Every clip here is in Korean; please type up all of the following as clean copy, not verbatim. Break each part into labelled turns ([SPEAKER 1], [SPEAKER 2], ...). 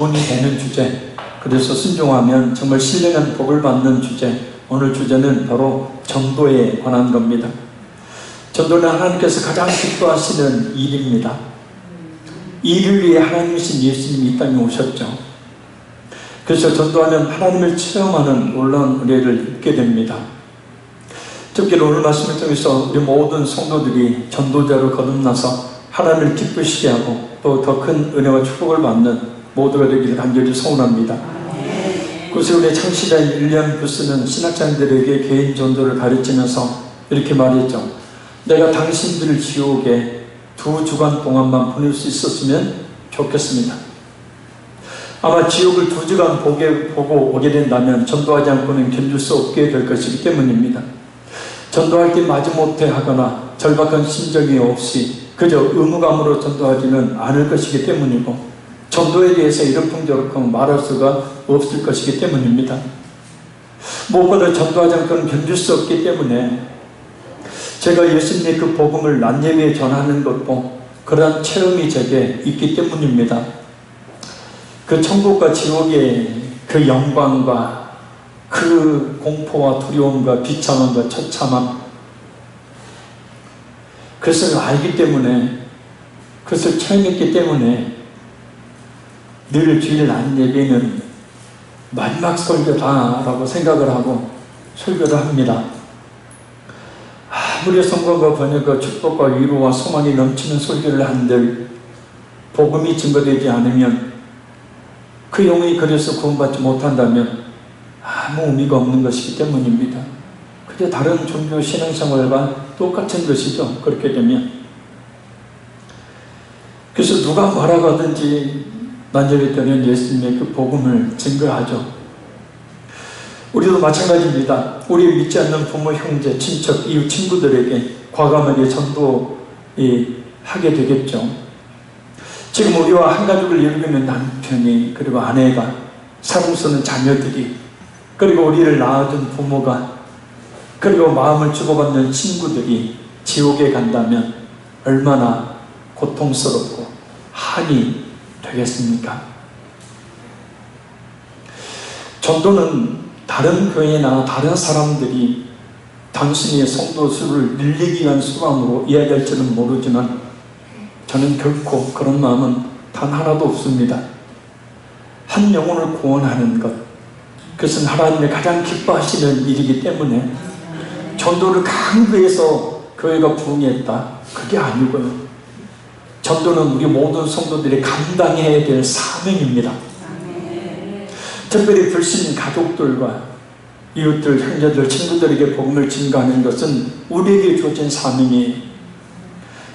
[SPEAKER 1] 돈이 되는 주제, 그래서 순종하면 정말 신령한 복을 받는 주제. 오늘 주제는 바로 전도에 관한 겁니다. 전도는 하나님께서 가장 기뻐하시는 일입니다. 이를 위해 하나님이신 예수님이 이 땅에 오셨죠. 그래서 전도하면 하나님을 체험하는 놀라운 은혜를 입게 됩니다. 특별히 오늘 말씀을 통해서 우리 모든 성도들이 전도자로 거듭나서 하나님을 기쁘시게 하고 또 더 큰 은혜와 축복을 받는 모두가 되기를 간절히 소원합니다. 그래서 우리 창시자인 윌리엄 부스는 신학자들에게 개인 전도를 가르치면서 이렇게 말했죠. 내가 당신들을 지옥에 2주간 동안만 보낼 수 있었으면 좋겠습니다. 아마 지옥을 2주간 보고 오게 된다면 전도하지 않고는 견딜 수 없게 될 것이기 때문입니다. 전도할 때 마지못해 하거나 절박한 심정이 없이 그저 의무감으로 전도하지는 않을 것이기 때문이고, 전도에 대해서 이러쿵저러쿵 말할 수가 없을 것이기 때문입니다. 무엇보다 전도하지 않고는 견딜 수 없기 때문에 제가 예수님의 그 복음을 난예비에 전하는 것도 그러한 체험이 제게 있기 때문입니다. 그 천국과 지옥의 그 영광과 그 공포와 두려움과 비참함과 처참함, 그것을 알기 때문에, 그것을 체험했기 때문에 늘 주일 난예배는 마지막 설교다라고 생각을 하고 설교를 합니다. 아무리 성공과 번역과 축복과 위로와 소망이 넘치는 설교를 한들 복음이 증거되지 않으면, 그 영혼이 그래서 구원받지 못한다면 아무 의미가 없는 것이기 때문입니다. 그게 다른 종교 신앙생활과 똑같은 것이죠. 그렇게 되면. 그래서 누가 뭐라고 하든지 난예배 때는 예수님의 그 복음을 증거하죠. 우리도 마찬가지입니다. 우리 믿지 않는 부모, 형제, 친척, 이웃, 친구들에게 과감하게 전도하게 되겠죠. 지금 우리와 한 가족을 이루고 있는 남편이, 그리고 아내가, 사랑스러운 자녀들이, 그리고 우리를 낳아준 부모가, 그리고 마음을 주고받는 친구들이 지옥에 간다면 얼마나 고통스럽고 한이 되겠습니까? 전도는 다른 교회나 다른 사람들이 당신의 성도 수를 늘리기 위한 수단으로 이야기할지는 모르지만 저는 결코 그런 마음은 단 하나도 없습니다. 한 영혼을 구원하는 것, 그것은 하나님의 가장 기뻐하시는 일이기 때문에 전도를 강구해서 교회가 부흥했다, 그게 아니고요. 전도는 우리 모든 성도들이 감당해야 될 사명입니다. 특별히 불신 가족들과 이웃들, 형제들, 친구들에게 복음을 증거하는 것은 우리에게 주어진 사명이에요.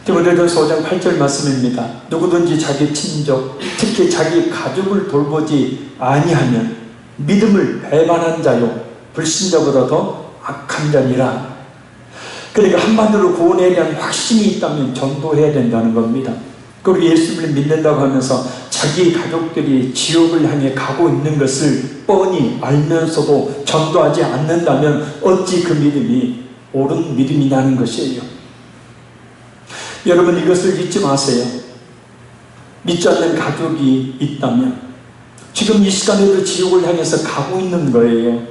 [SPEAKER 1] 디모데전서 5장 8절 말씀입니다. 누구든지 자기 친족, 특히 자기 가족을 돌보지 아니하면 믿음을 배반한 자요 불신자보다 더 악한 자니라. 그러니까 한마디로 구원에 대한 확신이 있다면 전도해야 된다는 겁니다. 그리고 예수를 믿는다고 하면서 자기 가족들이 지옥을 향해 가고 있는 것을 뻔히 알면서도 전도하지 않는다면 어찌 그 믿음이 옳은 믿음이냐는 것이에요. 여러분, 이것을 잊지 마세요. 믿지 않는 가족이 있다면 지금 이 시간에도 지옥을 향해서 가고 있는 거예요.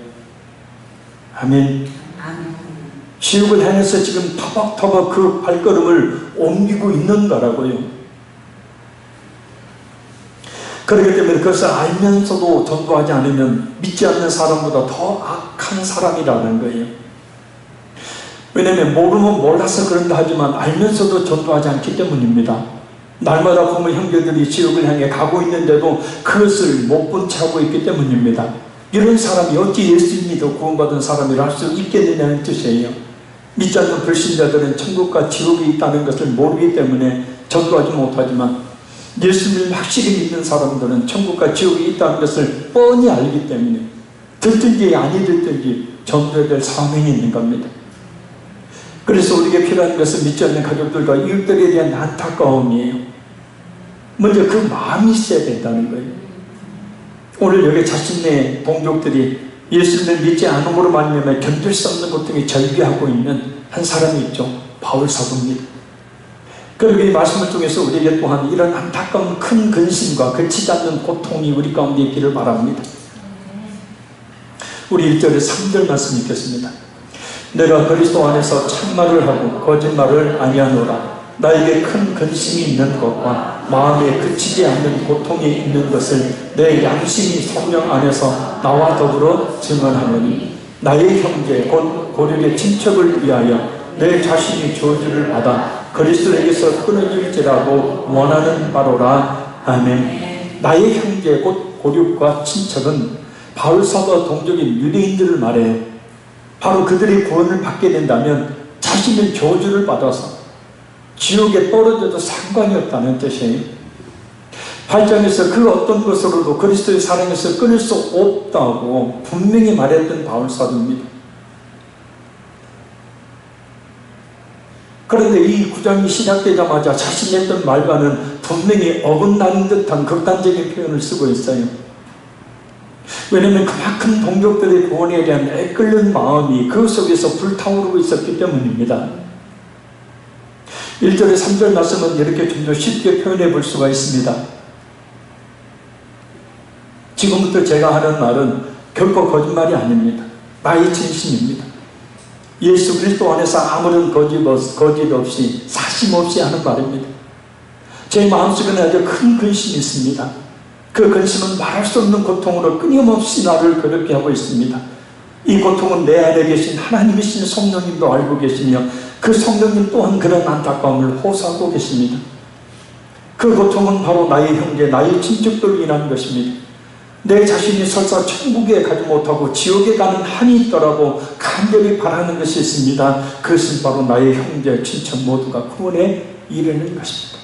[SPEAKER 1] 아멘. 지옥을 향해서 지금 터벅터벅 그 발걸음을 옮기고 있는 거라고요. 그렇기 때문에 그것을 알면서도 전도하지 않으면 믿지 않는 사람보다 더 악한 사람이라는 거예요. 왜냐하면 모르면 몰라서 그런다 하지만 알면서도 전도하지 않기 때문입니다. 날마다 보면 형제들이 지옥을 향해 가고 있는데도 그것을 못 본 채 하고 있기 때문입니다. 이런 사람이 어찌 예수 믿어 구원받은 사람이라 할 수 있겠느냐는 뜻이에요. 믿지 않는 불신자들은 천국과 지옥이 있다는 것을 모르기 때문에 전도하지 못하지만, 예수님을 확실히 믿는 사람들은 천국과 지옥이 있다는 것을 뻔히 알기 때문에 들든지 아니 들든지 전도해야 될 사명이 있는 겁니다. 그래서 우리에게 필요한 것은 믿지 않는 가족들과 이웃들에 대한 안타까움이에요. 먼저 그 마음이 있어야 된다는 거예요. 오늘 여기 자신의 동족들이 예수님을 믿지 않음으로 말미암아 견딜 수 없는 고통에 절규하고 있는 한 사람이 있죠. 바울 사도입니다. 그리고 이 말씀을 통해서 우리에게 또한 이런 안타까운 큰 근심과 그치지 않는 고통이 우리 가운데 있기를 바랍니다. 우리 1절에 3절 말씀 읽겠습니다. 내가 그리스도 안에서 참말을 하고 거짓말을 아니하노라. 나에게 큰 근심이 있는 것과 마음에 그치지 않는 고통이 있는 것을 내 양심이 성령 안에서 나와 더불어 증언하노니 나의 형제 곧 고력의 친척을 위하여 내 자신이 저주를 받아 그리스도에게서 끊어질지라고 원하는 바로라. 아멘. 나의 형제 곧 고력과 친척은 바울 사도와 동족인 유대인들을 말해 바로 그들이 구원을 받게 된다면 자신은 저주를 받아서 지옥에 떨어져도 상관이 없다는 뜻이에요. 8장에서 그 어떤 것으로도 그리스도의 사랑에서 끊을 수 없다고 분명히 말했던 바울 사도입니다. 그런데 이 9장이 시작되자마자 자신이 했던 말과는 분명히 어긋나는 듯한 극단적인 표현을 쓰고 있어요. 왜냐하면 그만큼 동족들의 구원에 대한 애끓는 마음이 그 속에서 불타오르고 있었기 때문입니다. 1절에 3절 말씀은 이렇게 좀 더 쉽게 표현해 볼 수가 있습니다. 지금부터 제가 하는 말은 결코 거짓말이 아닙니다. 나의 진심입니다. 예수 그리스도 안에서 아무런 거짓 없이 사심 없이 하는 말입니다. 제 마음속에는 아주 큰 근심이 있습니다. 그 근심은 말할 수 없는 고통으로 끊임없이 나를 괴롭게 하고 있습니다. 이 고통은 내 안에 계신 하나님이신 성령님도 알고 계시며 그 성령님 또한 그런 안타까움을 호소하고 계십니다. 그 고통은 바로 나의 형제, 나의 친척들로 인한 것입니다. 내 자신이 설사 천국에 가지 못하고 지옥에 가는 한이 있더라도 간절히 바라는 것이 있습니다. 그것은 바로 나의 형제, 친척 모두가 구원에 이르는 것입니다.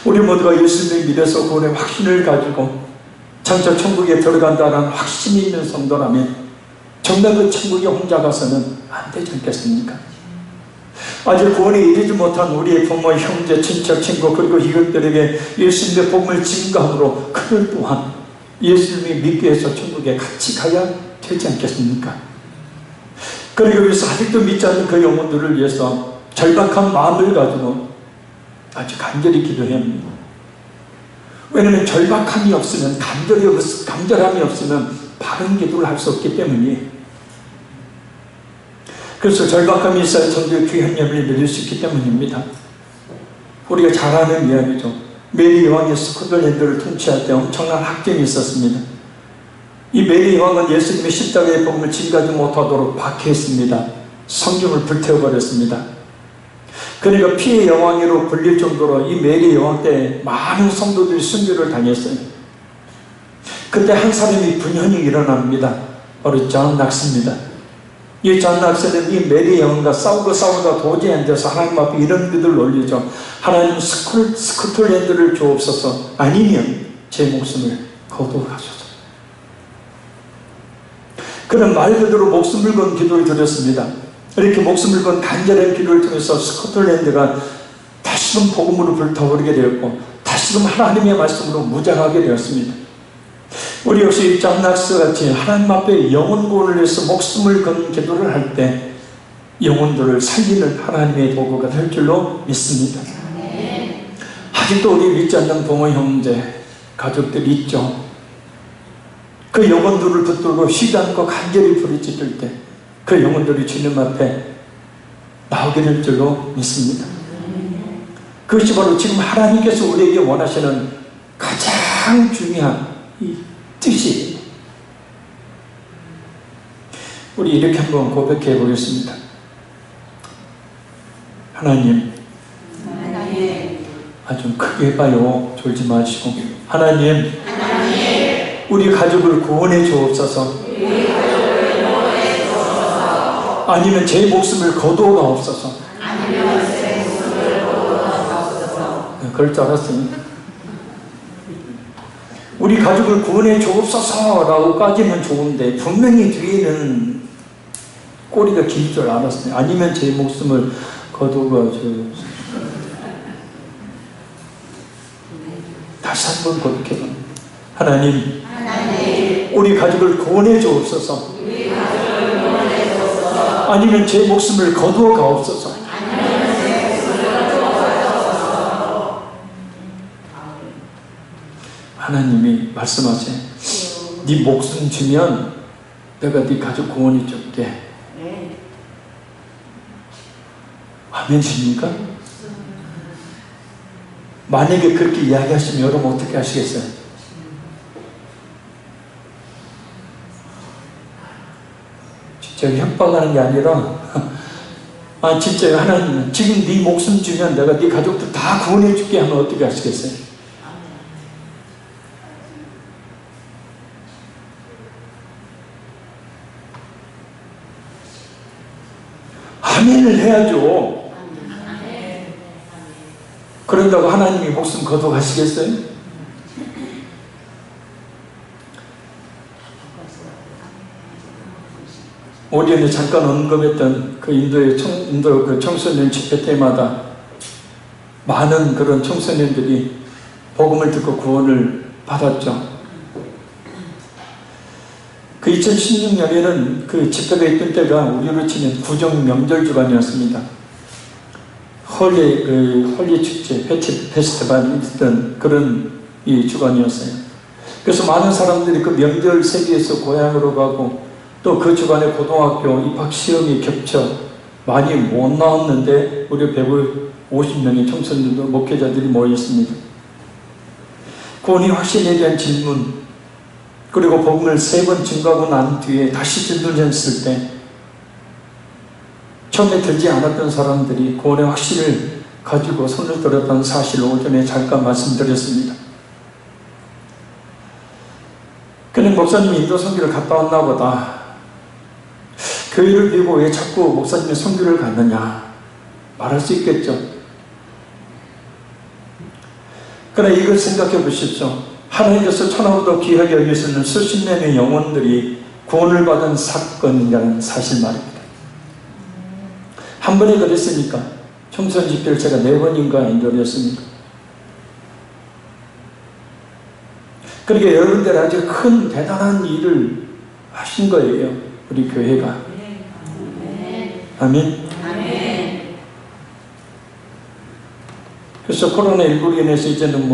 [SPEAKER 1] 우리 모두가 예수님을 믿어서 구원의 확신을 가지고 장차 천국에 들어간다는 확신이 있는 성도라면 정말 그 천국에 혼자 가서는 안 되지 않겠습니까? 아직 구원에 이르지 못한 우리의 부모, 형제, 친척, 친구 그리고 이것들에게 예수님의 복음을 증거함으로 그들 또한 예수님이 믿기 위해서 천국에 같이 가야 되지 않겠습니까? 그리고 여기서 아직도 믿지 않는 그 영혼들을 위해서 절박한 마음을 가지고 아주 간절히 기도해야 합니다. 왜냐하면 절박함이 없으면 간절함이 없으면 바른 기도를 할 수 없기 때문이에요. 그래서 절박함이 있어야 천주의 귀한 예배를 드릴 수 있기 때문입니다. 우리가 잘 아는 이야기죠. 메리 여왕이 스코틀랜드를 통치할 때 엄청난 학쟁이 있었습니다. 이 메리 여왕은 예수님의 십자가의 복음을 증거하지 못하도록 박해했습니다. 성경을 불태워버렸습니다. 그러니까 피해 여왕으로 불릴 정도로 이 메리 여왕 때 많은 성도들이 순교를 당했어요. 그때 한 사람이 분연히 일어납니다. 바로 존 낙스입니다. 이 존 낙스는 이 메리 여왕과 싸우다 도저히 안 돼서 하나님 앞에 이런 기도를 올리죠. 하나님 스코틀랜드를 주옵소서, 아니면 제 목숨을 거두어가소서. 그는 말 그대로 목숨을 건 기도를 드렸습니다. 이렇게 목숨을 건 간절한 기도를 통해서 스코틀랜드가 다시금 복음으로 불타오르게 되었고 다시금 하나님의 말씀으로 무장하게 되었습니다. 우리 역시 존 낙스 같이 하나님 앞에 영혼 구원을 위해서 목숨을 건 기도를 할 때 영혼들을 살리는 하나님의 도구가 될 줄로 믿습니다. 아직도 우리 믿지 않는 부모, 형제, 가족들이 있죠. 그 영혼들을 붙들고 쉬지 않고 간절히 부르짖을 때 그 영혼들이 주님 앞에 나오게 될 줄로 믿습니다. 그것이 바로 지금 하나님께서 우리에게 원하시는 가장 중요한 이 뜻이에요. 우리 이렇게 한번 고백해 보겠습니다. 하나님, 좀 크게 해봐요. 졸지 마시고. 하나님, 우리 가족을 구원해 주옵소서. 아니면 제 목숨을 거두어 가옵소서. 그럴 줄 알았어요. 우리 가족을 구원해 주옵소서 라고까지는 좋은데 분명히 뒤에는 꼬리가 길 줄 알았어요. 아니면 제 목숨을 거두어 주옵소서. 다시 한번 고백해봅니다. 하나님, 우리 가족을 구원해 주옵소서. 아니면 제 목숨을 거두어 가옵소서. 하나님이 말씀하세요. 네 목숨 주면 내가 네 가족 구원해 줄게. 아멘입니까? 만약에 그렇게 이야기하시면 여러분 어떻게 하시겠어요? 진짜 협박하는 게 아니라 진짜 하나님은 지금 네 목숨 주면 내가 네 가족들 다 구원해 줄게 하면 어떻게 하시겠어요? 아멘을 해야죠. 그런다고 하나님이 목숨 거둬가시겠어요? 오전에 잠깐 언급했던 그 인도 그 청소년 집회 때마다 많은 그런 청소년들이 복음을 듣고 구원을 받았죠. 그 2016년에는 그 집회가 있던 때가 우리로 치면 구정 명절 주간이었습니다. 홀리 축제, 페스티벌이 있던 그런 이 주간이었어요. 그래서 많은 사람들이 그 명절 세기에서 고향으로 가고 또 그 주간에 고등학교 입학 시험이 겹쳐 많이 못 나왔는데 우리 150명의 청소년들, 목회자들이 모였습니다. 구원이 확신에 대한 질문, 그리고 복음을 3번 증거하고 난 뒤에 다시 질문했을 때 처음에 들지 않았던 사람들이 구원의 확신을 가지고 손을 들었다는 사실을 오전에 잠깐 말씀드렸습니다. 그는 목사님이 인도 선교를 갔다 왔나 보다. 교회를 비우고 왜 자꾸 목사님의 선교를 갔느냐 말할 수 있겠죠. 그러나 이걸 생각해 보십시오. 하나님께서 천하보다 귀하게 여기시는 수십 명의 영혼들이 구원을 받은 사건이라는 사실 말입니다. 한 번에 그랬으니까 청소년 집회를 제가 4번인가 인도했습니다. 그러니까 여러분들 아주 큰 대단한 일을 하신 거예요. 우리 교회가. 아멘. 아멘. 그래서 코로나19로 인해서 이제는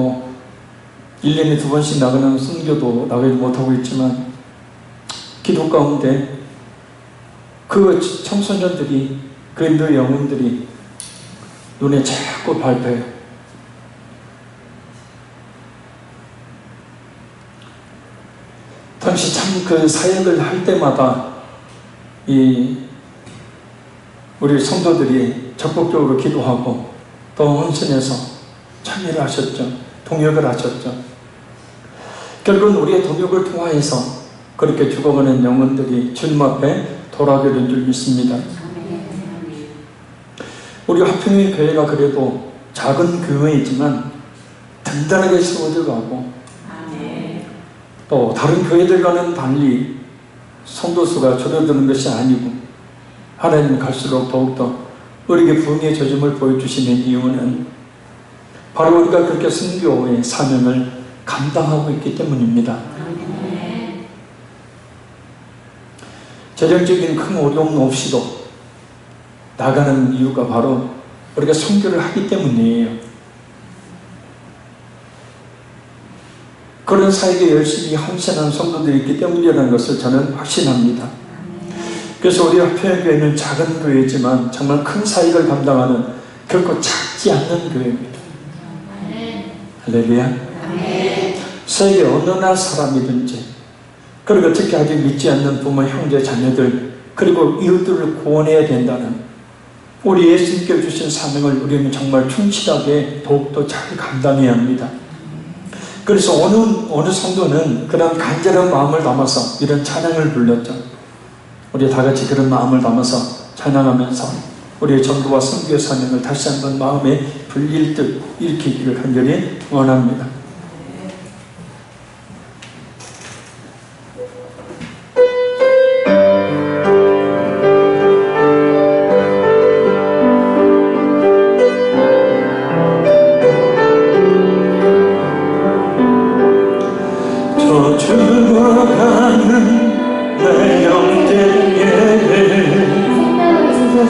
[SPEAKER 1] 1년에 2번씩 나가는 선교도 나가지 못하고 있지만 기도 가운데 그 청소년들이 그 인도 영혼들이 눈에 자꾸 밟혀요. 당시 참 그 사역을 할 때마다 우리 성도들이 적극적으로 기도하고 또 헌신해서 참여를 하셨죠. 동역을 하셨죠. 결국은 우리의 동역을 통하여서 그렇게 죽어가는 영혼들이 주님 앞에 돌아오게 된 줄 믿습니다. 우리 화평의 교회가 그래도 작은 교회이지만 든든하게 세워져 가고 또 다른 교회들과는 달리 성도 수가 줄어드는 것이 아니고 하나님 갈수록 더욱더 우리에게 부흥의 조짐을 보여주시는 이유는 바로 우리가 그렇게 선교의 사명을 감당하고 있기 때문입니다. 재정적인 큰 어려움 없이도 나가는 이유가 바로 우리가 선교를 하기 때문이에요. 그런 사역에 열심히 헌신하는 성도들이 있기 때문이라는 것을 저는 확신합니다. 그래서 우리 화평교회는 작은 교회지만 정말 큰 사역을 감당하는 결코 작지 않는 교회입니다. 할렐루야. 세계 어느 나라 사람이든지 그리고 특히 아직 믿지 않는 부모, 형제, 자녀들 그리고 이웃들을 구원해야 된다는 우리 예수님께 주신 사명을 우리는 정말 충실하게 더욱더 잘 감당해야 합니다. 그래서 어느 성도는 그런 간절한 마음을 담아서 이런 찬양을 불렀죠. 우리 다 같이 그런 마음을 담아서 찬양하면서 우리의 전도와 선교의 사명을 다시 한번 마음에 불릴 듯 일으키기를 간절히 원합니다.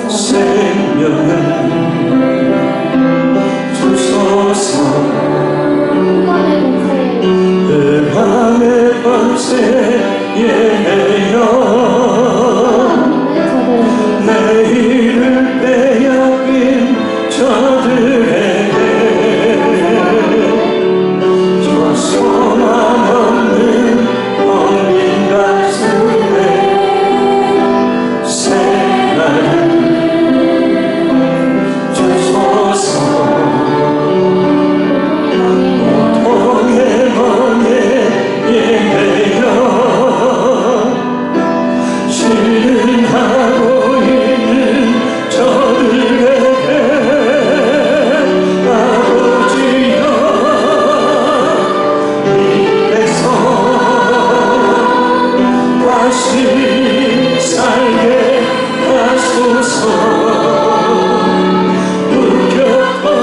[SPEAKER 2] 생명은 주소서
[SPEAKER 1] 밤새 예배여 내일을 빼앗긴 저들에게 저 소망 없는 텅빈 가슴에 새날을 주소서. 고통의 먼에 예배여 실현하고 있는 저들에게 아버지여 입에서 다시 살게 하소서. 웃겼던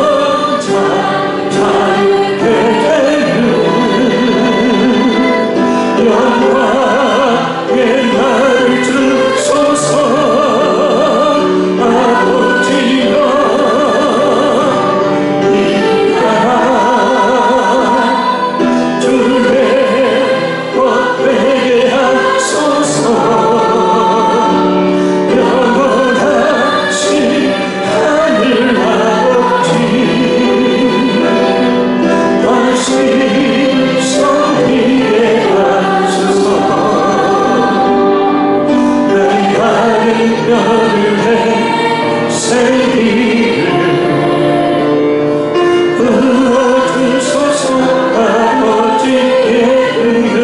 [SPEAKER 1] 자잘게 되는 영광의 날 주소서. 아버지여 이가라 주의 법되게 하소서. 영원하신 하늘 아버지 다시 섬기게 하소서. 내 가는 열의 새길을 불러주소서. 아버지의 은근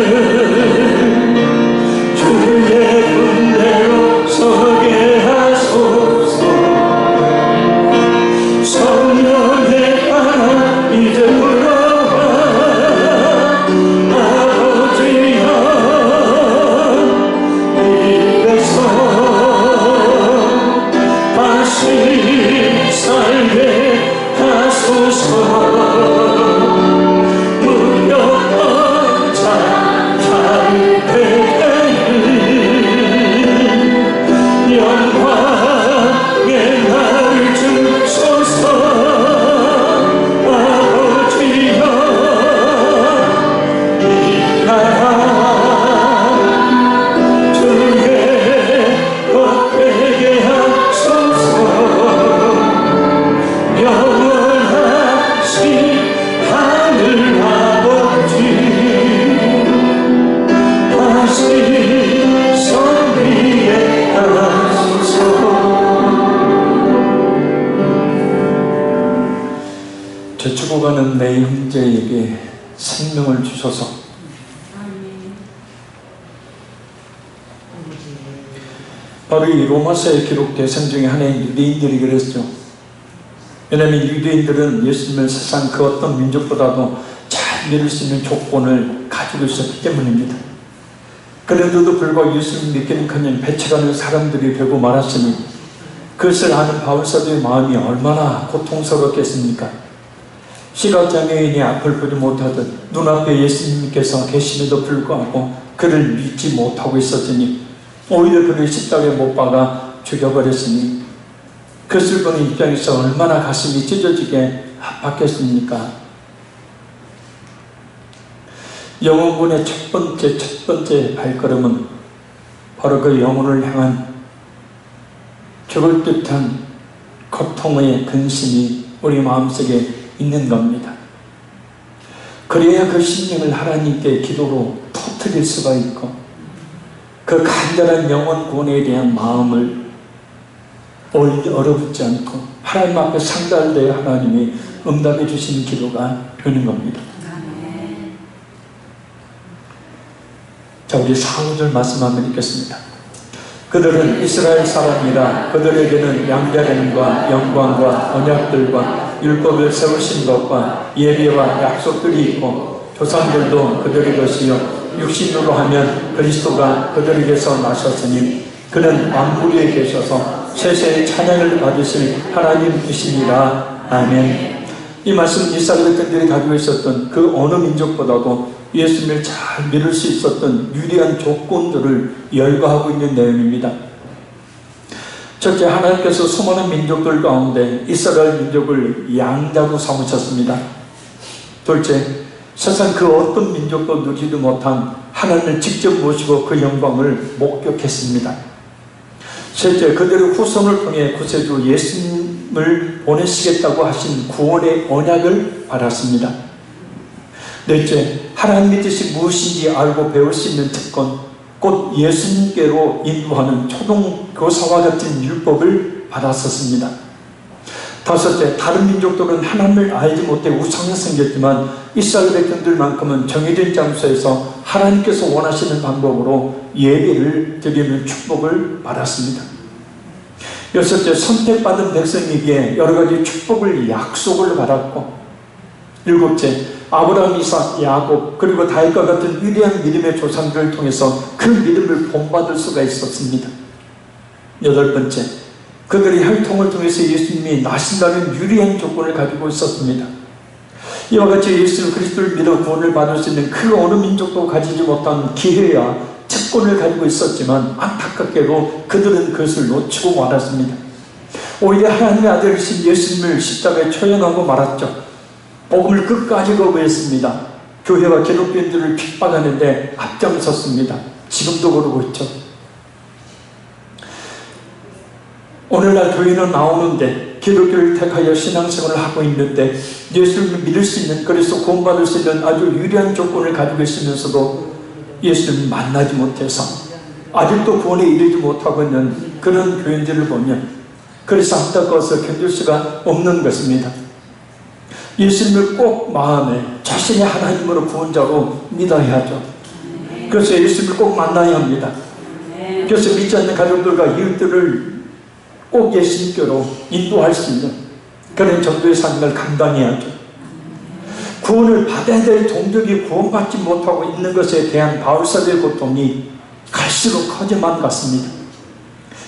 [SPEAKER 1] 주의 군대로 서게 하소서. 성령의 바람 이제 불어와 아버지여 입에서 다시 살게 하소서. 무력한 자잘게 되는 영광의 날 주소서. 아버지여 이가라 주의 법되게 하소서. 영원하신 하늘 아버지 다시 섬기게 하소서. 되죽어가는 내 형제에게 생명을 주소서. 바로 이 로마서에 기록된 성 중에 하나인 유대인들이 그랬죠. 왜냐하면 유대인들은 예수님을 세상 그 어떤 민족보다도 잘 믿을 수 있는 조건을 가지고 있었기 때문입니다. 그런데도 불구하고 예수님 믿기는커녕 배척하는 사람들이 되고 말았으니 그것을 아는 바울사도의 마음이 얼마나 고통스럽겠습니까? 시각장애인이 앞을 보지 못하듯 눈앞에 예수님께서 계심에도 불구하고 그를 믿지 못하고 있었으니 오히려 그를 십자가에 못 박아 죽여버렸으니 그것을 보는 입장에서 얼마나 가슴이 찢어지게 아팠겠습니까? 영혼군의 첫 번째 발걸음은 바로 그 영혼을 향한 죽을 듯한 고통의 근심이 우리 마음속에 있는 겁니다. 그래야 그 심령을 하나님께 기도로 터뜨릴 수가 있고 그 간절한 영혼 구원에 대한 마음을 얼어붙지 않고 하나님 앞에 상달되어 하나님이 응답해 주시는 기도가 되는 겁니다. 자, 우리 4~5절 말씀 한번 읽겠습니다. 그들은 이스라엘 사람이라 그들에게는 양자됨과 영광과 언약들과 율법을 세우신 것과 예배와 약속들이 있고 조상들도 그들의 것이요 육신으로 하면 그리스도가 그들에게서 나셨으니 그는 만물 위에 계셔서 세세의 찬양을 받으실 하나님이시니라. 아멘. 이 말씀 이스라엘 백성들이 가지고 있었던 그 어느 민족보다도 예수님을 잘 믿을 수 있었던 유리한 조건들을 열거하고 있는 내용입니다. 첫째, 하나님께서 수많은 민족들 가운데 이스라엘 민족을 양자로 삼으셨습니다. 둘째, 세상 그 어떤 민족도 누리지 못한 하나님을 직접 모시고 그 영광을 목격했습니다. 셋째, 그들의 후손을 통해 구세주 예수님을 보내시겠다고 하신 구원의 언약을 받았습니다. 넷째, 하나님의 뜻이 무엇인지 알고 배울 수 있는 특권, 곧 예수님께로 인도하는 초등교사와 같은 율법을 받았었습니다. 다섯째, 다른 민족들은 하나님을 알지 못해 우상이 생겼지만 이스라엘 백성들만큼은 정해진 장소에서 하나님께서 원하시는 방법으로 예배를 드리는 축복을 받았습니다. 여섯째, 선택받은 백성에게 여러 가지 축복을 약속을 받았고, 일곱째, 아브라함, 이삭, 야곱 그리고 다윗과 같은 위대한 믿음의 조상들을 통해서 그 믿음을 본받을 수가 있었습니다. 여덟 번째, 그들의 혈통을 통해서 예수님이 나신다는 유리한 조건을 가지고 있었습니다. 이와 같이 예수 그리스도를 믿어 구원을 받을 수 있는 그 어느 민족도 가지지 못한 기회와 특권을 가지고 있었지만 안타깝게도 그들은 그것을 놓치고 말았습니다. 오히려 하나님의 아들이신 예수님을 십자가에 초연하고 말았죠. 복음을 끝까지 거부했습니다. 교회와 기독교인들을 핍박하는데 앞장섰습니다. 지금도 그러고 있죠. 오늘날 교회는 나오는데 기독교를 택하여 신앙생활을 하고 있는데 예수님을 믿을 수 있는, 그래서 구원받을 수 있는 아주 유리한 조건을 가지고 있으면서도 예수님을 만나지 못해서 아직도 구원에 이르지 못하고 있는 그런 교인들을 보면 그래서 안타까워서 견딜 수가 없는 것입니다. 예수님을 꼭 마음에 자신의 하나님으로 구원자로 믿어야 하죠. 그래서 예수님을 꼭 만나야 합니다. 그래서 믿지 않는 가족들과 이웃들을 꼭 예수님께로 인도할 수 있는 그런 정도의 삶을 감당해야 하죠. 구원을 받아야 될 동족이 구원받지 못하고 있는 것에 대한 바울사도의 고통이 갈수록 커져만 갔습니다.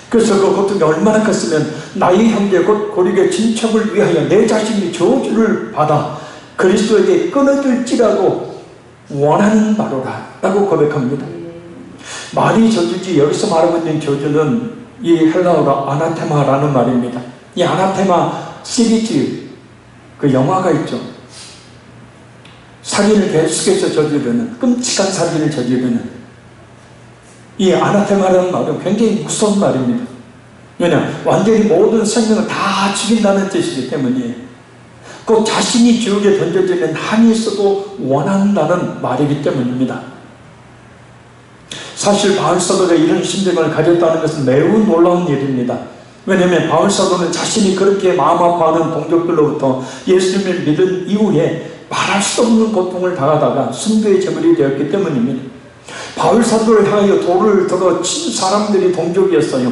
[SPEAKER 1] 그래서 그 고통이 얼마나 컸으면 나의 형제 곧 고리의 친척을 위하여 내 자신이 저주를 받아 그리스도에게 끊어질지라도 원하는 바로라 라고 고백합니다. 말이 저주지, 여기서 말하고 있는 저주는 이 헬라어로 아나테마라는 말입니다. 이 아나테마 시리즈 그 영화가 있죠. 살인을 계속해서 저지르는, 끔찍한 살인을 저지르는 이 아나테마라는 말은 굉장히 무서운 말입니다. 왜냐? 완전히 모든 생명을 다 죽인다는 뜻이기 때문이에요. 그 자신이 지옥에 던져지는 한이 있어도 원한다는 말이기 때문입니다. 사실 바울사도가 이런 심정을 가졌다는 것은 매우 놀라운 일입니다. 왜냐하면 바울사도는 자신이 그렇게 마음 아파하는 동족들로부터 예수님을 믿은 이후에 말할 수 없는 고통을 당하다가 순교의 제물이 되었기 때문입니다. 바울사도를 향하여 돌을 들어 친 사람들이 동족이었어요.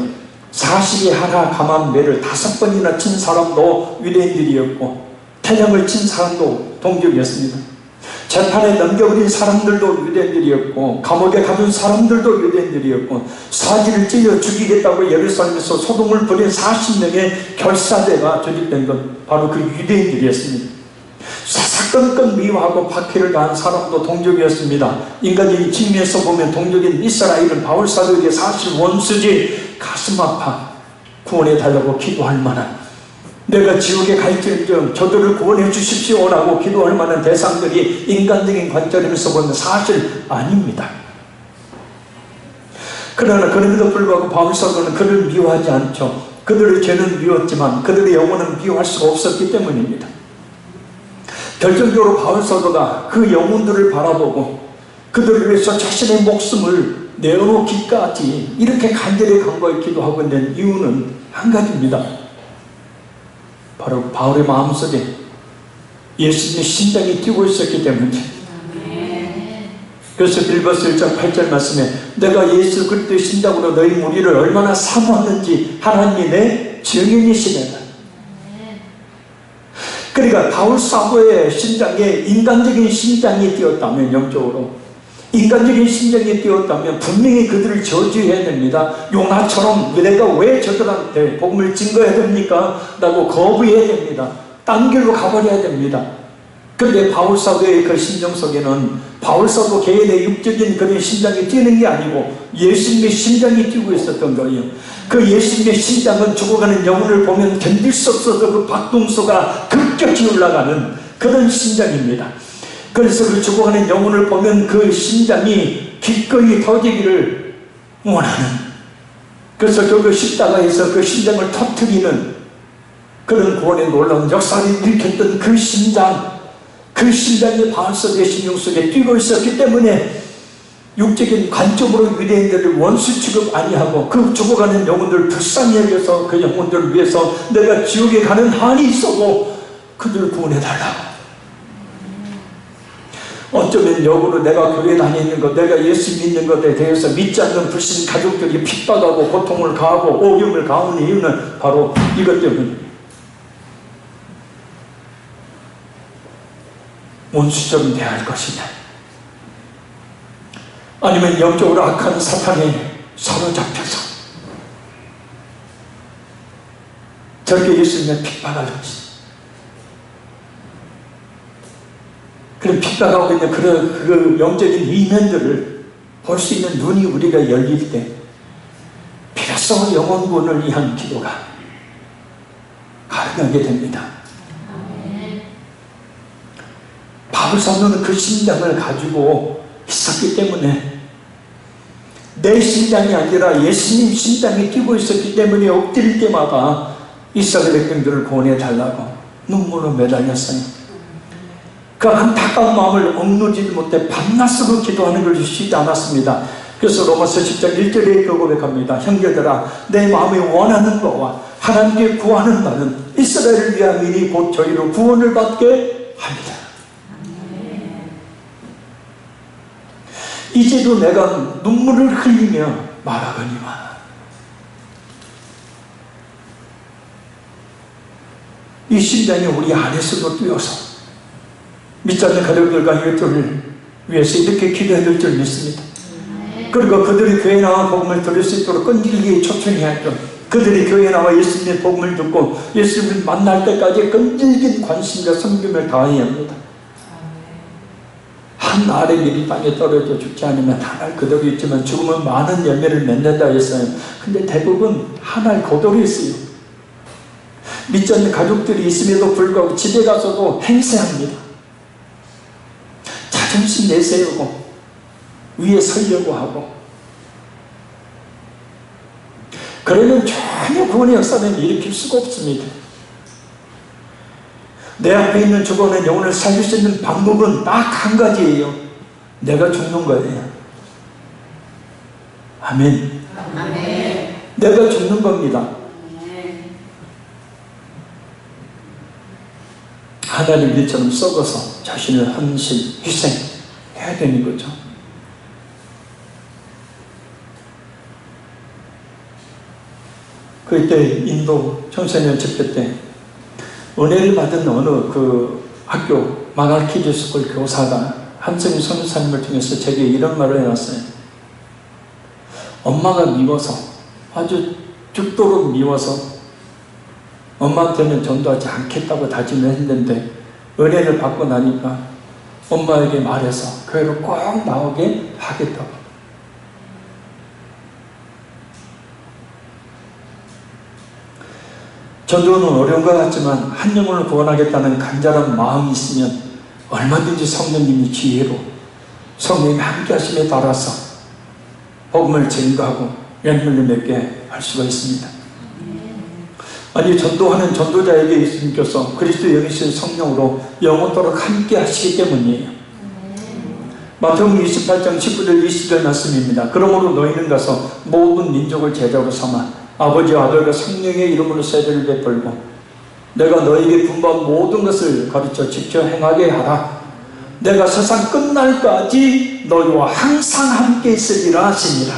[SPEAKER 1] 40이 하나 감한 매를 5번이나 친 사람도 유대인들이었고 태양을 친 사람도 동족이었습니다. 재판에 넘겨버린 사람들도 유대인들이었고 감옥에 가둔 사람들도 유대인들이었고 사지를 찔러 죽이겠다고 예루살렘에서 소동을 벌인 40명의 결사대가 조직된 건 바로 그 유대인들이었습니다. 사사건건 미워하고 박해를 가한 사람도 동족이었습니다. 인간적인 측면에서 보면 동족인 이스라엘은 바울사도에게 사실 원수지, 가슴 아파 구원해 달라고 기도할 만한, 내가 지옥에 갈지언정 저들을 구원해 주십시오라고 기도할 만한 대상들이 인간적인 관점에서 보면 사실 아닙니다. 그러나 그럼에도 불구하고 바울사도는 그를 미워하지 않죠. 그들의 죄는 미웠지만 그들의 영혼은 미워할 수가 없었기 때문입니다. 결정적으로 바울사도가 그 영혼들을 바라보고 그들을 위해서 자신의 목숨을 내어놓기까지 이렇게 간절히 간구해 기도하고 있는 이유는 한 가지입니다. 바로 바울의 마음속에 예수님의 심장이 뛰고 있었기 때문이죠. 그래서 빌보서 1장 8절 말씀에 내가 예수 그리스도의 심장으로 너희 무리를 얼마나 사모하는지 하나님이 내 증인이시네라. 그러니까 바울 사도의 심장에 인간적인 심장이 뛰었다면, 영적으로 인간적인 심장이 뛰었다면 분명히 그들을 저주해야 됩니다. 요나처럼 내가 왜 저들한테 복음을 증거해야 됩니까? 라고 거부해야 됩니다. 딴 길로 가버려야 됩니다. 그런데 바울 사도의 그 심정 속에는 바울 사도 개인의 육적인 그런 심장이 뛰는 게 아니고 예수님의 심장이 뛰고 있었던 거예요. 그 예수님의 심장은 죽어가는 영혼을 보면 견딜 수 없어서 그 박동수가 급격히 올라가는 그런 심장입니다. 그래서 그 죽어가는 영혼을 보면 그 심장이 기꺼이 터지기를 원하는, 그래서 그 십자가에서 그 심장을 터뜨리는 그런 구원의 놀라운 역사를 일으켰던 그 심장, 그 심장의 반석의 심령 속에 뛰고 있었기 때문에 육적인 관점으로 유대인들을 원수 취급 아니하고 그 죽어가는 영혼들을 불쌍히 여겨서 그 영혼들을 위해서 내가 지옥에 가는 한이 있어도 그들을 구원해달라고. 어쩌면 역으로 내가 교회 다니는 것, 내가 예수 믿는 것에 대해서 믿지 않는 불신 가족들이 핍박하고 고통을 가하고 오염을 가하는 이유는 바로 이것 때문입니다. 원수처럼 대할 것이냐, 아니면 영적으로 악한 사탄에 사로잡혀서 저렇게 예수님을 핍박할 것이냐. 그런 핍박하고 있는 그 영적인 이면들을 볼 수 있는 눈이 우리가 열릴 때 비로소 영혼구원을 위한 기도가 가능하게 됩니다. 바울 사도는 그 심장을 가지고 있었기 때문에, 내 심장이 아니라 예수님 심장이 뛰고 있었기 때문에 엎드릴 때마다 이스라엘 백성들을 구원해 달라고 눈물로 매달렸어요. 그 안타까운 마음을 억누르지 못해 밤낮으로 기도하는 것을 쉬지 않았습니다. 그래서 로마서 10장 1절에 그 고백합니다. 형제들아, 내 마음이 원하는 바와 하나님께 구하는 바는 이스라엘을 위한 일이 곧 저희로 구원을 받게 합니다. 이제도 내가 눈물을 흘리며 말하거니와, 이 심장이 우리 안에서도 뛰어서 믿지 않는 가족들과 이웃들을 위해서 이렇게 기도해야 될 줄 믿습니다. 그리고 그들이 교회에 나와 복음을 들을 수 있도록 끈질기게 초청해야죠. 그들이 교회에 나와 예수님의 복음을 듣고 예수님을 만날 때까지 끈질긴 관심과 섬김을 다해야 합니다. 한 알의 밀이 땅에 떨어져 죽지 않으면 한 알 그대로 있지만 죽으면 많은 열매를 맺는다 했어요. 근데 대부분 한 알 그대로 있어요. 믿지 않는 가족들이 있음에도 불구하고 집에 가서도 행세합니다. 자존심 내세우고 위에 서려고 하고, 그러면 전혀 구원의 역사는 일으킬 수가 없습니다. 내 앞에 있는 죽어가는 영혼을 살릴 수 있는 방법은 딱 한 가지예요. 내가 죽는 거예요. 아멘. 아멘. 내가 죽는 겁니다. 하나님 일처럼 썩어서 자신을 헌신, 희생해야 되는 거죠. 그때 인도 청소년 집회 때 은혜를 받은 어느 그 학교 마갈키즈 스쿨 교사가 한성희 선교사님을 통해서 제게 이런 말을 해놨어요. 엄마가 미워서, 아주 죽도록 미워서 엄마한테는 전도하지 않겠다고 다짐을 했는데 은혜를 받고 나니까 엄마에게 말해서 교회로 꼭 나오게 하겠다고. 전도는 어려운 것 같지만 한 영혼을 구원하겠다는 간절한 마음이 있으면 얼마든지 성령님이 지혜로, 성령님이 함께 하심에 따라서 복음을 증거하고 열매를 맺게 할 수가 있습니다. 아니, 전도하는 전도자에게 예수님께서 그리스도의 영이신 성령으로 영원토록 함께 하시기 때문이에요. 마태복음 28장 19절 20절 말씀입니다. 그러므로 너희는 가서 모든 민족을 제자로 삼아 아버지와 아들과 성령의 이름으로 세례를 베풀고 내가 너희에게 분부한 모든 것을 가르쳐 지켜 행하게 하라. 내가 세상 끝날까지 너희와 항상 함께 있으리라 하시니라.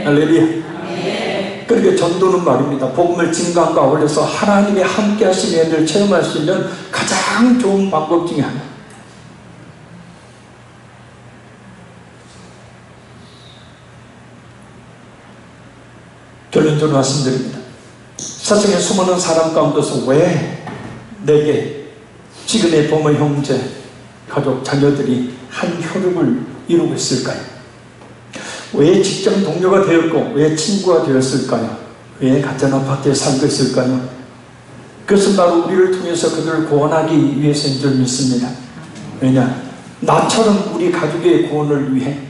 [SPEAKER 1] 할렐루야. 그러니까 전도는 말입니다. 복음을 증거함과 어울려서 하나님의 함께 하심을 체험할 수 있는 가장 좋은 방법 중에 하나. 결론적으로 말씀드립니다. 세상에 수많은 사람 가운데서 왜 내게 지금의 부모, 형제, 가족, 자녀들이 한 혈육을 이루고 있을까요? 왜 직장 동료가 되었고 왜 친구가 되었을까요? 왜 같은 아파트에 살고 있을까요? 그것은 바로 우리를 통해서 그들을 구원하기 위해서인 줄 믿습니다. 왜냐? 나처럼 우리 가족의 구원을 위해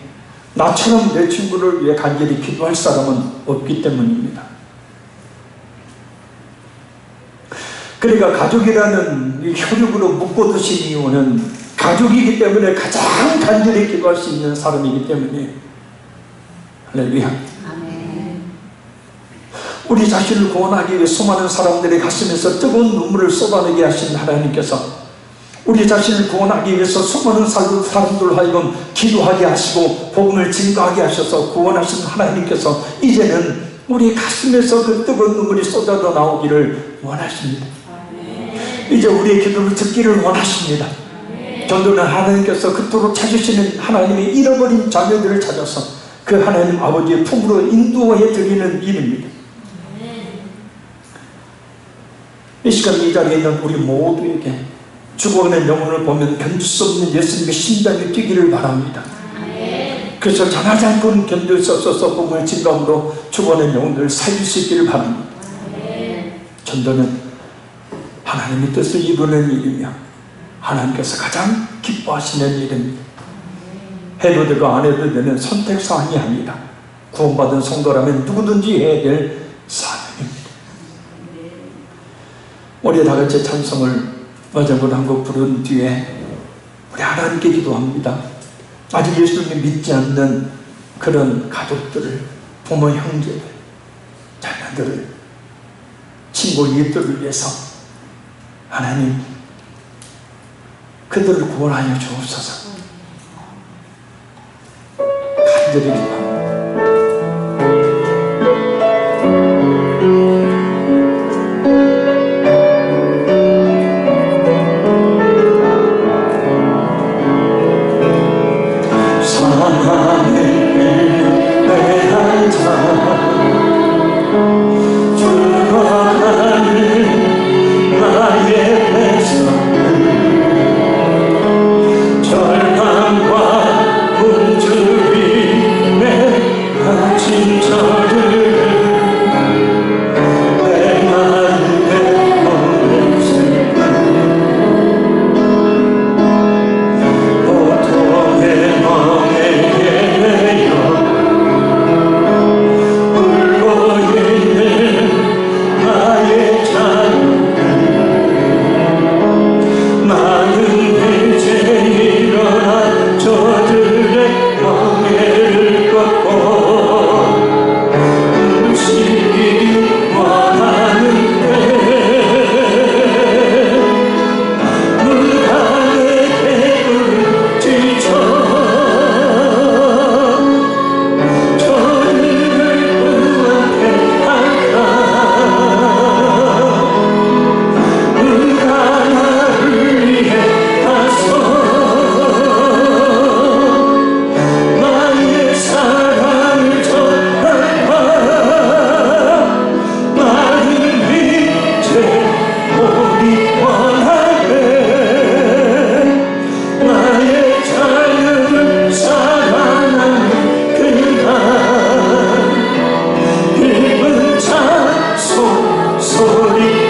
[SPEAKER 1] 나처럼 내 친구를 위해 간절히 기도할 사람은 없기 때문입니다. 그러니까 가족이라는 이 혈육으로 묶어 두신 이유는 가족이기 때문에 가장 간절히 기도할 수 있는 사람이기 때문에. 할렐루야.
[SPEAKER 2] 아멘.
[SPEAKER 1] 우리 자신을 구원하기 위해 수많은 사람들의 가슴에서 뜨거운 눈물을 쏟아내게 하신 하나님께서 우리 자신을 구원하기 위해서 수많은 사람들 하여금 기도하게 하시고 복음을 증거하게 하셔서 구원하신 하나님께서 이제는 우리 가슴에서 그 뜨거운 눈물이 쏟아져 나오기를 원하십니다. 이제 우리의 기도를 듣기를 원하십니다. 전도는 하나님께서 그토록 찾으시는 하나님의 잃어버린 자녀들을 찾아서 그 하나님 아버지의 품으로 인도해 드리는 일입니다. 이 시간 이 자리에 있는 우리 모두에게 죽어가는 영혼을 보면 견딜 수 없는 예수님의 심장이 뛰기를 바랍니다. 그래서 전하지 않고는 견딜 수 없어서 복음을 증거함으로 죽어가는 영혼을 살릴 수 있기를 바랍니다. 전도는 하나님의 뜻을 이루는 일이며 하나님께서 가장 기뻐하시는 일입니다. 해도 되고 안 해도 되는 선택사항이 아니다. 구원받은 성도라면 누구든지 해야 될 사명입니다. 우리 다 같이 찬송을 마지막으로 한 곡 부른 뒤에 우리 하나님께 기도합니다. 아직 예수님을 믿지 않는 그런 가족들을, 부모, 형제들, 자녀들을, 친구, 이웃들을 위해서 하나님 그들을 구원하여 주옵소서. 간절히 기도합니다. 소리